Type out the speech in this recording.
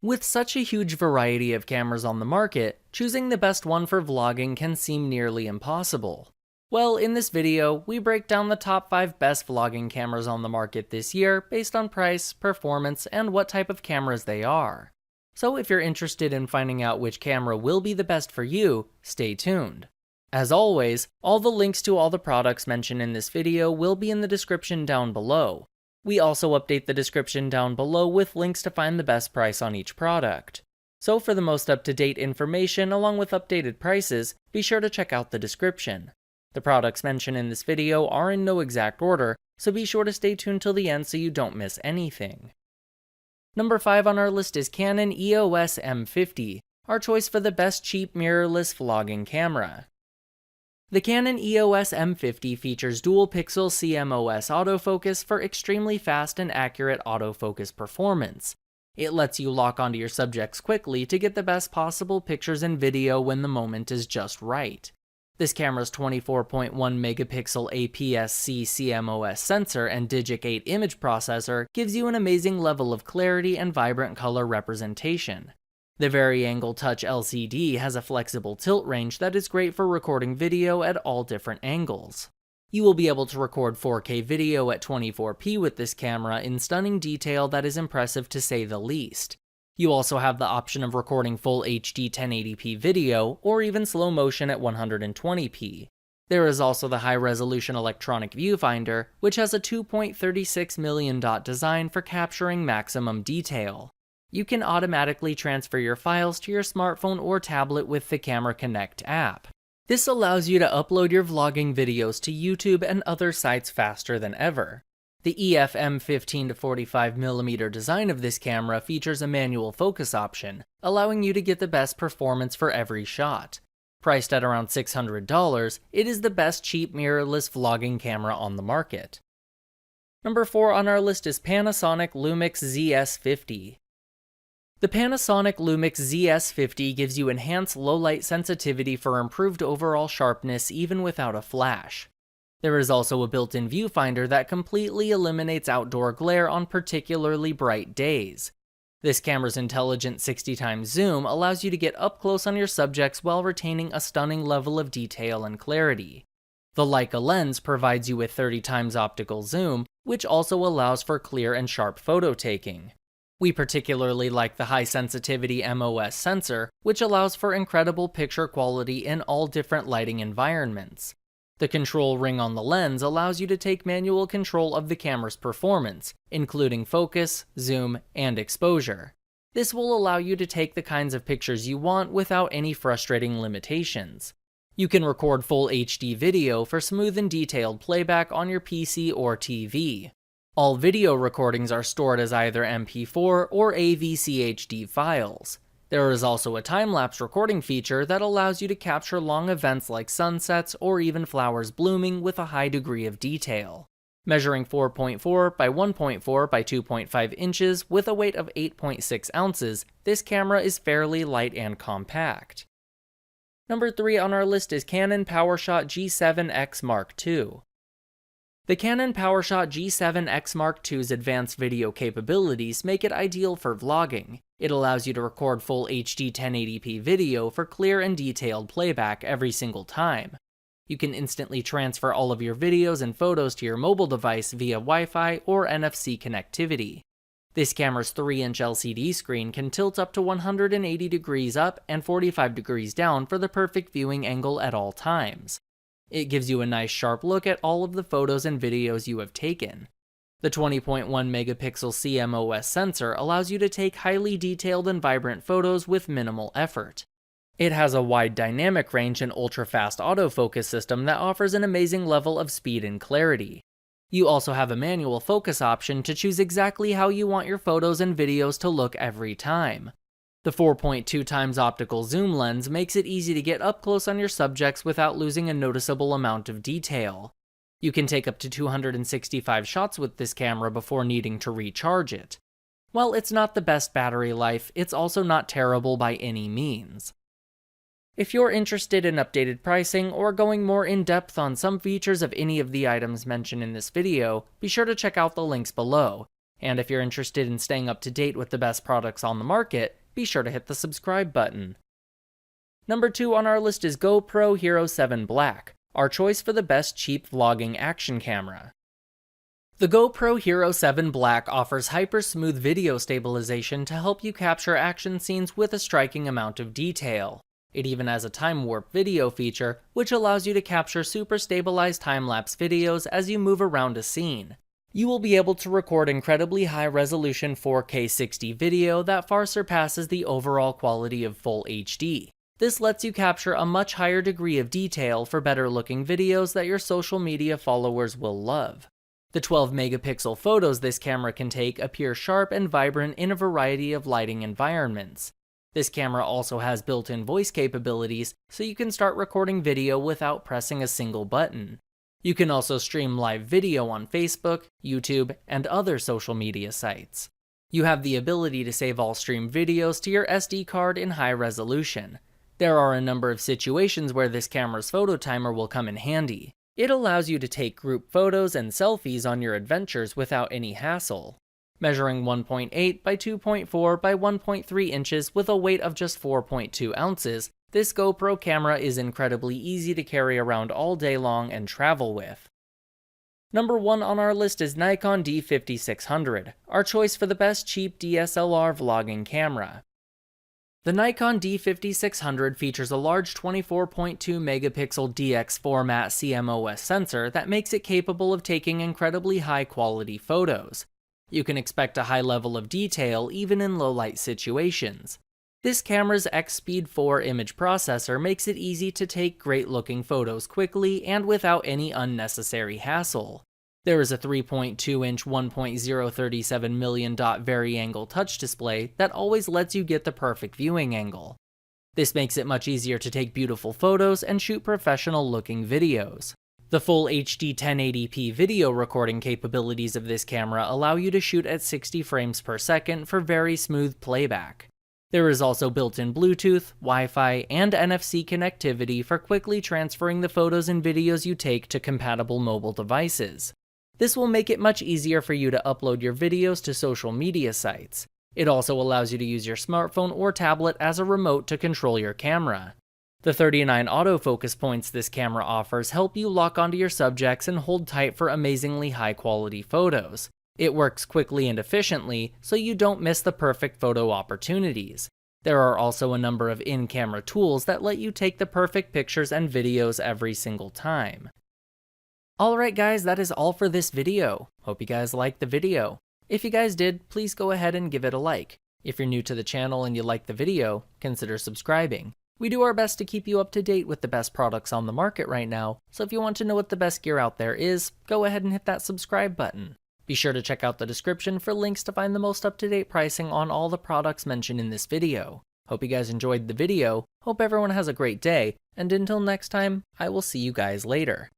With such a huge variety of cameras on the market, choosing the best one for vlogging can seem nearly impossible. Well, in this video, we break down the top 5 best vlogging cameras on the market this year based on price, performance, and what type of cameras they are. So if you're interested in finding out which camera will be the best for you, stay tuned. As always, all the links to all the products mentioned in this video will be in the description down below. We also update the description down below with links to find the best price on each product. So for the most up-to-date information along with updated prices, be sure to check out the description. The products mentioned in this video are in no exact order, so be sure to stay tuned till the end so you don't miss anything. Number 5 on our list is Canon EOS M50, our choice for the best cheap mirrorless vlogging camera. The Canon EOS M50 features dual-pixel CMOS autofocus for extremely fast and accurate autofocus performance. It lets you lock onto your subjects quickly to get the best possible pictures and video when the moment is just right. This camera's 24.1 megapixel APS-C CMOS sensor and Digic 8 image processor gives you an amazing level of clarity and vibrant color representation. The Vari-Angle Touch LCD has a flexible tilt range that is great for recording video at all different angles. You will be able to record 4K video at 24p with this camera in stunning detail that is impressive to say the least. You also have the option of recording full HD 1080p video, or even slow motion at 120p. There is also the high-resolution electronic viewfinder, which has a 2.36 million dot design for capturing maximum detail. You can automatically transfer your files to your smartphone or tablet with the Camera Connect app. This allows you to upload your vlogging videos to YouTube and other sites faster than ever. The EF-M 15-45mm design of this camera features a manual focus option, allowing you to get the best performance for every shot. Priced at around $600, it is the best cheap mirrorless vlogging camera on the market. Number 4 on our list is Panasonic Lumix ZS50. The Panasonic Lumix ZS50 gives you enhanced low-light sensitivity for improved overall sharpness even without a flash. There is also a built-in viewfinder that completely eliminates outdoor glare on particularly bright days. This camera's intelligent 60x zoom allows you to get up close on your subjects while retaining a stunning level of detail and clarity. The Leica lens provides you with 30x optical zoom, which also allows for clear and sharp photo taking. We particularly like the high-sensitivity MOS sensor, which allows for incredible picture quality in all different lighting environments. The control ring on the lens allows you to take manual control of the camera's performance, including focus, zoom, and exposure. This will allow you to take the kinds of pictures you want without any frustrating limitations. You can record full HD video for smooth and detailed playback on your PC or TV. All video recordings are stored as either MP4 or AVCHD files. There is also a time-lapse recording feature that allows you to capture long events like sunsets or even flowers blooming with a high degree of detail. Measuring 4.4 by 1.4 by 2.5 inches with a weight of 8.6 ounces, this camera is fairly light and compact. Number 3 on our list is Canon PowerShot G7X Mark II. The Canon PowerShot G7X Mark II's advanced video capabilities make it ideal for vlogging. It allows you to record full HD 1080p video for clear and detailed playback every single time. You can instantly transfer all of your videos and photos to your mobile device via Wi-Fi or NFC connectivity. This camera's 3-inch LCD screen can tilt up to 180 degrees up and 45 degrees down for the perfect viewing angle at all times. It gives you a nice sharp look at all of the photos and videos you have taken. The 20.1 megapixel CMOS sensor allows you to take highly detailed and vibrant photos with minimal effort. It has a wide dynamic range and ultra-fast autofocus system that offers an amazing level of speed and clarity. You also have a manual focus option to choose exactly how you want your photos and videos to look every time. The 4.2x optical zoom lens makes it easy to get up close on your subjects without losing a noticeable amount of detail. You can take up to 265 shots with this camera before needing to recharge it. While it's not the best battery life, it's also not terrible by any means. If you're interested in updated pricing or going more in depth on some features of any of the items mentioned in this video, be sure to check out the links below. And if you're interested in staying up to date with the best products on the market, be sure to hit the subscribe button. Number 2 on our list is GoPro Hero 7 Black, our choice for the best cheap vlogging action camera. The GoPro Hero 7 Black offers hyper-smooth video stabilization to help you capture action scenes with a striking amount of detail. It even has a time warp video feature, which allows you to capture super stabilized time-lapse videos as you move around a scene. You will be able to record incredibly high-resolution 4K 60 video that far surpasses the overall quality of full HD. This lets you capture a much higher degree of detail for better-looking videos that your social media followers will love. The 12-megapixel photos this camera can take appear sharp and vibrant in a variety of lighting environments. This camera also has built-in voice capabilities, so you can start recording video without pressing a single button. You can also stream live video on Facebook, YouTube, and other social media sites. You have the ability to save all streamed videos to your SD card in high resolution. There are a number of situations where this camera's photo timer will come in handy. It allows you to take group photos and selfies on your adventures without any hassle. Measuring 1.8 by 2.4 by 1.3 inches with a weight of just 4.2 ounces, this GoPro camera is incredibly easy to carry around all day long and travel with. Number 1 on our list is Nikon D5600, our choice for the best cheap DSLR vlogging camera. The Nikon D5600 features a large 24.2 megapixel DX format CMOS sensor that makes it capable of taking incredibly high quality photos. You can expect a high level of detail even in low light situations. This camera's X-Speed 4 image processor makes it easy to take great looking photos quickly and without any unnecessary hassle. There is a 3.2-inch 1.037 million dot vari-angle touch display that always lets you get the perfect viewing angle. This makes it much easier to take beautiful photos and shoot professional-looking videos. The full HD 1080p video recording capabilities of this camera allow you to shoot at 60 frames per second for very smooth playback. There is also built-in Bluetooth, Wi-Fi, and NFC connectivity for quickly transferring the photos and videos you take to compatible mobile devices. This will make it much easier for you to upload your videos to social media sites. It also allows you to use your smartphone or tablet as a remote to control your camera. The 39 autofocus points this camera offers help you lock onto your subjects and hold tight for amazingly high-quality photos. It works quickly and efficiently, so you don't miss the perfect photo opportunities. There are also a number of in-camera tools that let you take the perfect pictures and videos every single time. Alright guys, that is all for this video. Hope you guys liked the video. If you guys did, please go ahead and give it a like. If you're new to the channel and you like the video, consider subscribing. We do our best to keep you up to date with the best products on the market right now, so if you want to know what the best gear out there is, go ahead and hit that subscribe button. Be sure to check out the description for links to find the most up-to-date pricing on all the products mentioned in this video. Hope you guys enjoyed the video, hope everyone has a great day, and until next time, I will see you guys later.